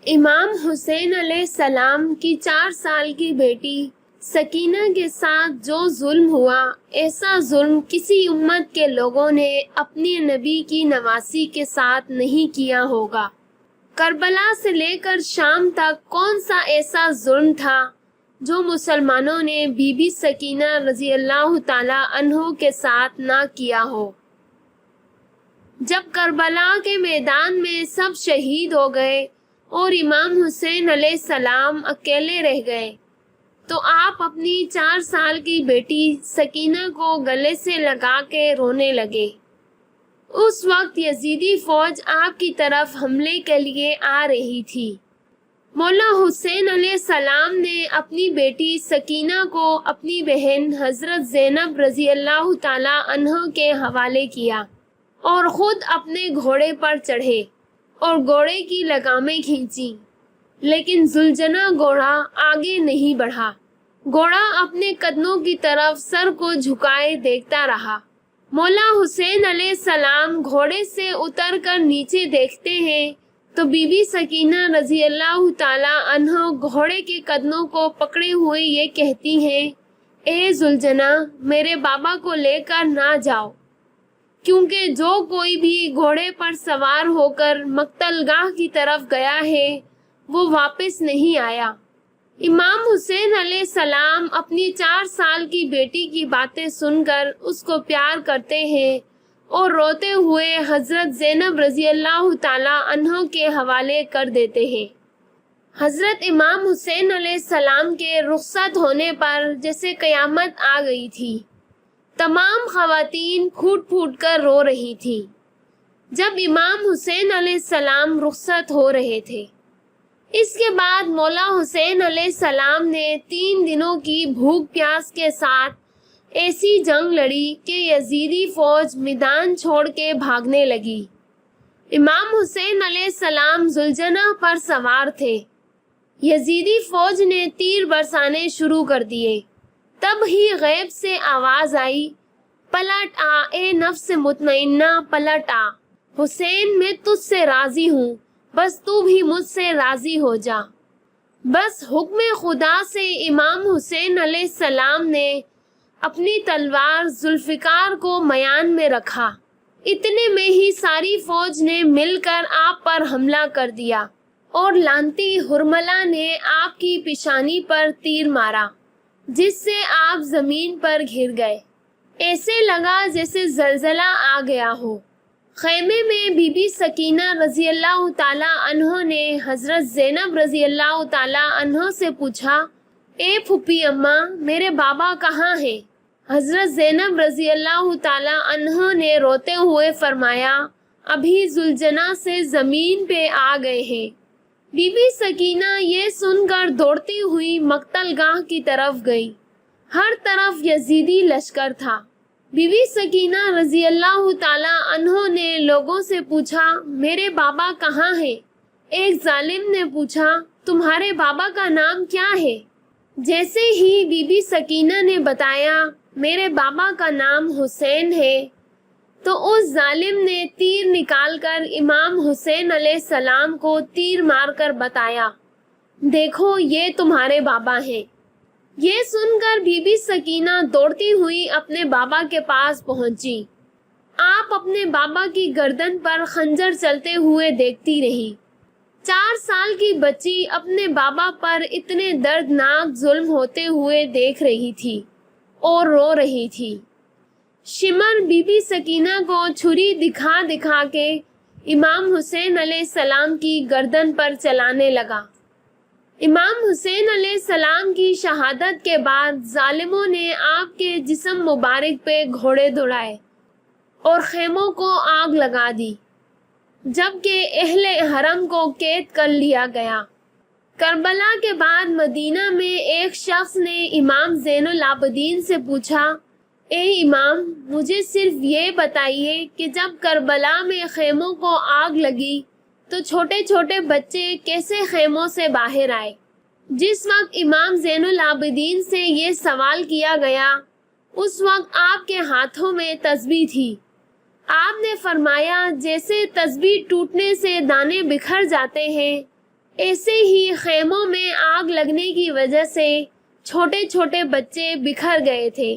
امام حسین علیہ السلام کی 4 سال کی بیٹی سکینہ کے ساتھ جو ظلم ہوا، ایسا ظلم کسی امت کے لوگوں نے اپنے نبی کی نواسی کے ساتھ نہیں کیا ہوگا۔ کربلا سے لے کر شام تک کون سا ایسا ظلم تھا جو مسلمانوں نے بی بی سکینہ رضی اللہ تعالی عنہ کے ساتھ نہ کیا ہو۔ جب کربلا کے میدان میں سب شہید ہو گئے اور امام حسین علیہ السلام اکیلے رہ گئے تو آپ اپنی 4 سال کی بیٹی سکینہ کو گلے سے لگا کے رونے لگے۔ اس وقت یزیدی فوج آپ کی طرف حملے کے لیے آ رہی تھی۔ مولا حسین علیہ السلام نے اپنی بیٹی سکینہ کو اپنی بہن حضرت زینب رضی اللہ تعالی عنہ کے حوالے کیا اور خود اپنے گھوڑے پر چڑھے اور گھوڑے کی لگامیں کھینچی، لیکن ذوالجناح گھوڑا آگے نہیں بڑھا۔ گھوڑا اپنے قدموں کی طرف سر کو جھکائے دیکھتا رہا۔ مولا حسین علیہ السلام گھوڑے سے اتر کر نیچے دیکھتے ہیں تو بی بی سکینہ رضی اللہ تعالی عنہ گھوڑے کے قدموں کو پکڑے ہوئے یہ کہتی ہیں، اے ذوالجناح، میرے بابا کو لے کر نہ جاؤ، کیونکہ جو کوئی بھی گھوڑے پر سوار ہو کر مقتل گاہ کی طرف گیا ہے وہ واپس نہیں آیا۔ امام حسین علیہ السلام اپنی 4 سال کی بیٹی کی باتیں سن کر اس کو پیار کرتے ہیں اور روتے ہوئے حضرت زینب رضی اللہ تعالی عنہ کے حوالے کر دیتے ہیں۔ حضرت امام حسین علیہ السلام کے رخصت ہونے پر جیسے قیامت آ گئی تھی۔ تمام خواتین پھوٹ پھوٹ کر رو رہی تھیں جب امام حسین علیہ السلام رخصت ہو رہے تھے۔ اس کے بعد مولا حسین علیہ السلام نے 3 دنوں کی بھوک پیاس کے ساتھ ایسی جنگ لڑی کہ یزیدی فوج میدان چھوڑ کے بھاگنے لگی۔ امام حسین علیہ السلام ذوالجناح پر سوار تھے۔ یزیدی فوج نے تیر برسانے شروع کر دیے۔ تب ہی غیب سے آواز آئی، پلٹ آ اے نفس مطمئنہ، پلٹ آ، حسین میں تجھ سے راضی ہوں، بس تو بھی مجھ سے راضی ہو جا۔ بس حکم خدا سے امام حسین علیہ السلام نے اپنی تلوار ذوالفقار کو میان میں رکھا۔ اتنے میں ہی ساری فوج نے مل کر آپ پر حملہ کر دیا اور لانتی حرملہ نے آپ کی پیشانی پر تیر مارا، جس سے آپ زمین پر گر گئے۔ ایسے لگا جیسے زلزلہ آ گیا ہو۔ خیمے میں بی بی سکینہ رضی اللہ تعالی عنہ نے حضرت زینب رضی اللہ تعالی عنہ سے پوچھا، اے پھوپھی اماں، میرے بابا کہاں ہیں؟ حضرت زینب رضی اللہ تعالی عنہ نے روتے ہوئے فرمایا، ابھی ذوالجناح سے زمین پہ آ گئے ہیں۔ بی بی سکینہ یہ سن کر دوڑتی ہوئی مقتل گاہ کی طرف گئی۔ ہر طرف یزیدی لشکر تھا۔ بی بی سکینہ رضی اللہ تعالی عنہ نے لوگوں سے پوچھا، میرے بابا کہاں ہیں؟ ایک ظالم نے پوچھا، تمہارے بابا کا نام کیا ہے؟ جیسے ہی بی بی سکینہ نے بتایا میرے بابا کا نام حسین ہے تو اس ظالم نے تیر نکال کر امام حسین علیہ السلام کو تیر مار کر بتایا، دیکھو یہ تمہارے بابا ہیں۔ یہ سن کر بی بی سکینہ دوڑتی ہوئی اپنے بابا کے پاس پہنچی۔ آپ اپنے بابا کی گردن پر خنجر چلتے ہوئے دیکھتی رہی۔ 4 سال کی بچی اپنے بابا پر اتنے دردناک ظلم ہوتے ہوئے دیکھ رہی تھی اور رو رہی تھی۔ شمر بی بی سکینہ کو چھری دکھا دکھا کے امام حسین علیہ السلام کی گردن پر چلانے لگا۔ امام حسین علیہ السلام کی شہادت کے بعد ظالموں نے آپ کے جسم مبارک پہ گھوڑے دوڑائے اور خیموں کو آگ لگا دی، جبکہ اہل حرم کو قید کر لیا گیا۔ کربلا کے بعد مدینہ میں ایک شخص نے امام زین العابدین سے پوچھا، اے امام، مجھے صرف یہ بتائیے کہ جب کربلا میں خیموں کو آگ لگی تو چھوٹے چھوٹے بچے کیسے خیموں سے باہر آئے؟ جس وقت امام زین العابدین سے یہ سوال کیا گیا اس وقت آپ کے ہاتھوں میں تسبیح تھی۔ آپ نے فرمایا، جیسے تسبیح ٹوٹنے سے دانے بکھر جاتے ہیں، ایسے ہی خیموں میں آگ لگنے کی وجہ سے چھوٹے چھوٹے بچے بکھر گئے تھے۔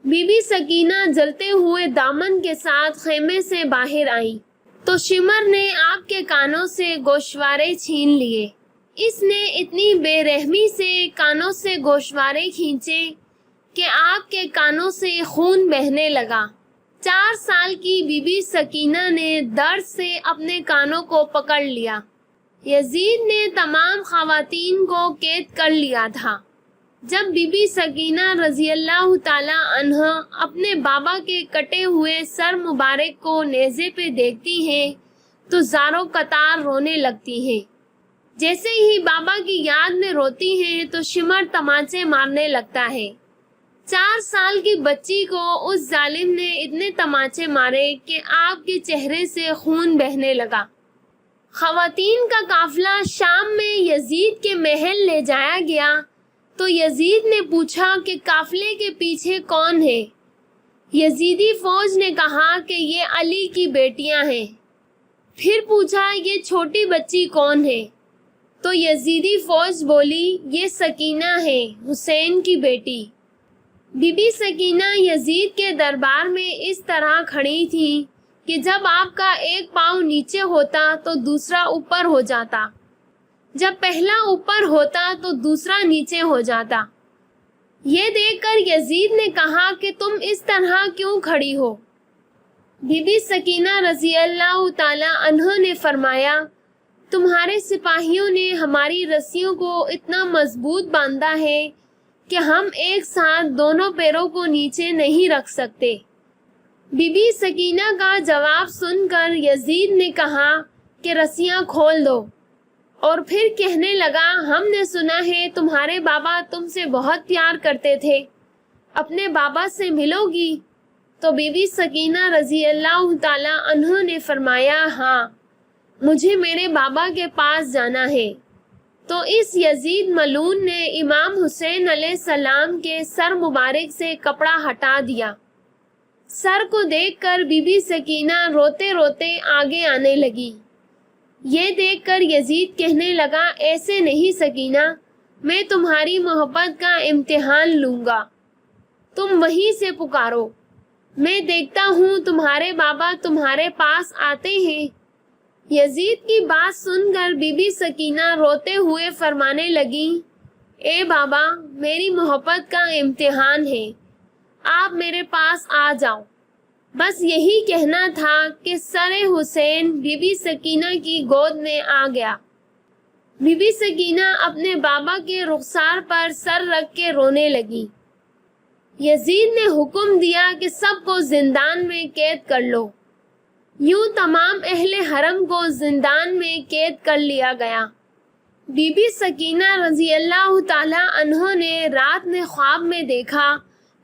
بی بی سکینہ جلتے ہوئے دامن کے ساتھ خیمے سے باہر آئیں تو شمر نے آپ کے کانوں سے گوشوارے چھین لیے۔ اس نے اتنی بے رحمی سے کانوں سے گوشوارے کھینچے کہ آپ کے کانوں سے خون بہنے لگا۔ 4 سال کی بی بی سکینہ نے درد سے اپنے کانوں کو پکڑ لیا۔ یزید نے تمام خواتین کو قید کر لیا تھا۔ جب بی بی سکینہ رضی اللہ تعالی عنہ اپنے بابا کے کٹے ہوئے سر مبارک کو نیزے پہ دیکھتی ہیں تو زاروں قطار رونے لگتی ہیں۔ جیسے ہی بابا کی یاد میں روتی ہیں تو شمر تماچے مارنے لگتا ہے۔ 4 سال کی بچی کو اس ظالم نے اتنے تماچے مارے کہ آپ کے چہرے سے خون بہنے لگا۔ خواتین کا قافلہ شام میں یزید کے محل لے جایا گیا تو یزید نے پوچھا کہ قافلے کے پیچھے کون ہے؟ یزیدی فوج نے کہا کہ یہ علی کی بیٹیاں ہیں۔ پھر پوچھا یہ چھوٹی بچی کون ہے؟ تو یزیدی فوج بولی یہ سکینہ ہے، حسین کی بیٹی۔ بی بی سکینہ یزید کے دربار میں اس طرح کھڑی تھی کہ جب آپ کا ایک پاؤں نیچے ہوتا تو دوسرا اوپر ہو جاتا، جب پہلا اوپر ہوتا تو دوسرا نیچے ہو جاتا۔ یہ دیکھ کر یزید نے کہا کہ تم اس طرح کیوں کھڑی ہو؟ بی بی سکینہ رضی اللہ تعالی عنہ نے فرمایا تمہارے سپاہیوں نے ہماری رسیوں کو اتنا مضبوط باندھا ہے کہ ہم ایک ساتھ دونوں پیروں کو نیچے نہیں رکھ سکتے۔ بی بی سکینہ کا جواب سن کر یزید نے کہا کہ رسیاں کھول دو، اور پھر کہنے لگا ہم نے سنا ہے تمہارے بابا تم سے بہت پیار کرتے تھے، اپنے بابا سے ملو گی؟ تو بی بی سکینہ رضی اللہ تعالی عنہ نے فرمایا ہاں، مجھے میرے بابا کے پاس جانا ہے۔ تو اس یزید ملعون نے امام حسین علیہ السلام کے سر مبارک سے کپڑا ہٹا دیا۔ سر کو دیکھ کر بی بی سکینہ روتے روتے آگے آنے لگی۔ یہ دیکھ کر یزید کہنے لگا ایسے نہیں سکینہ، میں تمہاری محبت کا امتحان لوں گا، تم وہیں سے پکارو، میں دیکھتا ہوں تمہارے بابا تمہارے پاس آتے ہیں۔ یزید کی بات سن کر بی بی سکینہ روتے ہوئے فرمانے لگی اے بابا، میری محبت کا امتحان ہے، آپ میرے پاس آ جاؤ۔ بس یہی کہنا تھا کہ سر حسین بی بی سکینہ کی گود میں آ گیا۔ بی بی سکینہ اپنے بابا کے رخسار پر سر رکھ کے رونے لگی۔ یزید نے حکم دیا کہ سب کو زندان میں قید کر لو۔ یوں تمام اہل حرم کو زندان میں قید کر لیا گیا۔ بی بی سکینہ رضی اللہ تعالی عنہ نے رات میں خواب میں دیکھا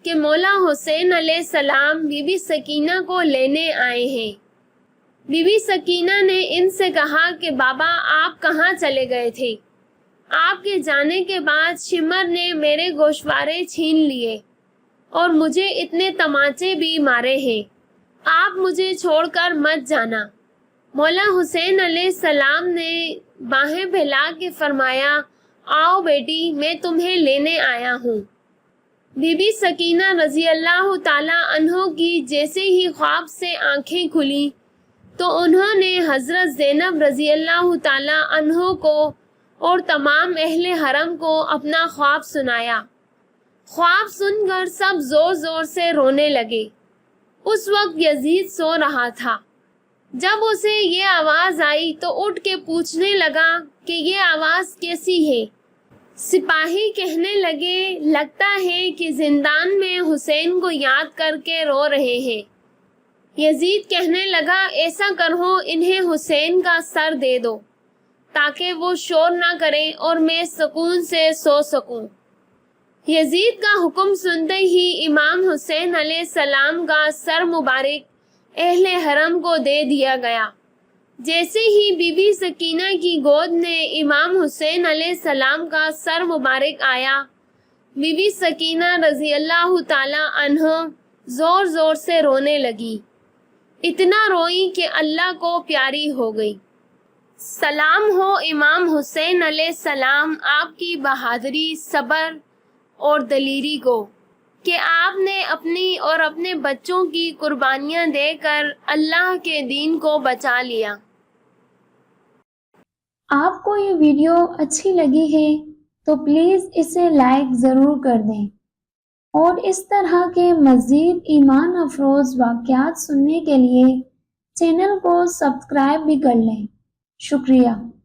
کہ مولا حسین علیہ السلام بی بی سکینہ کو لینے آئے ہیں۔ بی بی سکینہ نے ان سے کہا کہ بابا آپ کہاں چلے گئے تھے؟ آپ کے جانے کے بعد شمر نے میرے گوشوارے چھین لیے اور مجھے اتنے تماچے بھی مارے ہیں، آپ مجھے چھوڑ کر مت جانا۔ مولا حسین علیہ السلام نے باہیں پھیلا کے فرمایا آؤ بیٹی، میں تمہیں لینے آیا ہوں۔ بی بی سکینہ رضی اللہ تعالی عنہ کی جیسے ہی خواب سے آنکھیں کھلی تو انہوں نے حضرت زینب رضی اللہ تعالی عنہ کو اور تمام اہل حرم کو اپنا خواب سنایا۔ خواب سن کر سب زور زور سے رونے لگے۔ اس وقت یزید سو رہا تھا۔ جب اسے یہ آواز آئی تو اٹھ کے پوچھنے لگا کہ یہ آواز کیسی ہے؟ سپاہی کہنے لگے لگتا ہے کہ زندان میں حسین کو یاد کر کے رو رہے ہیں۔ یزید کہنے لگا ایسا کرو انہیں حسین کا سر دے دو تاکہ وہ شور نہ کریں اور میں سکون سے سو سکوں۔ یزید کا حکم سنتے ہی امام حسین علیہ السلام کا سر مبارک اہل حرم کو دے دیا گیا۔ جیسے ہی بی بی سکینہ کی گود میں امام حسین علیہ السلام کا سر مبارک آیا، بی بی سکینہ رضی اللہ تعالی عنہ زور زور سے رونے لگی، اتنا روئی کہ اللہ کو پیاری ہو گئی۔ سلام ہو امام حسین علیہ السلام آپ کی بہادری، صبر اور دلیری کو کہ آپ نے اپنی اور اپنے بچوں کی قربانیاں دے کر اللہ کے دین کو بچا لیا۔ آپ کو یہ ویڈیو اچھی لگی ہے تو پلیز اسے لائک ضرور کر دیں اور اس طرح کے مزید ایمان افروز واقعات سننے کے لیے چینل کو سبسکرائب بھی کر لیں۔ شکریہ۔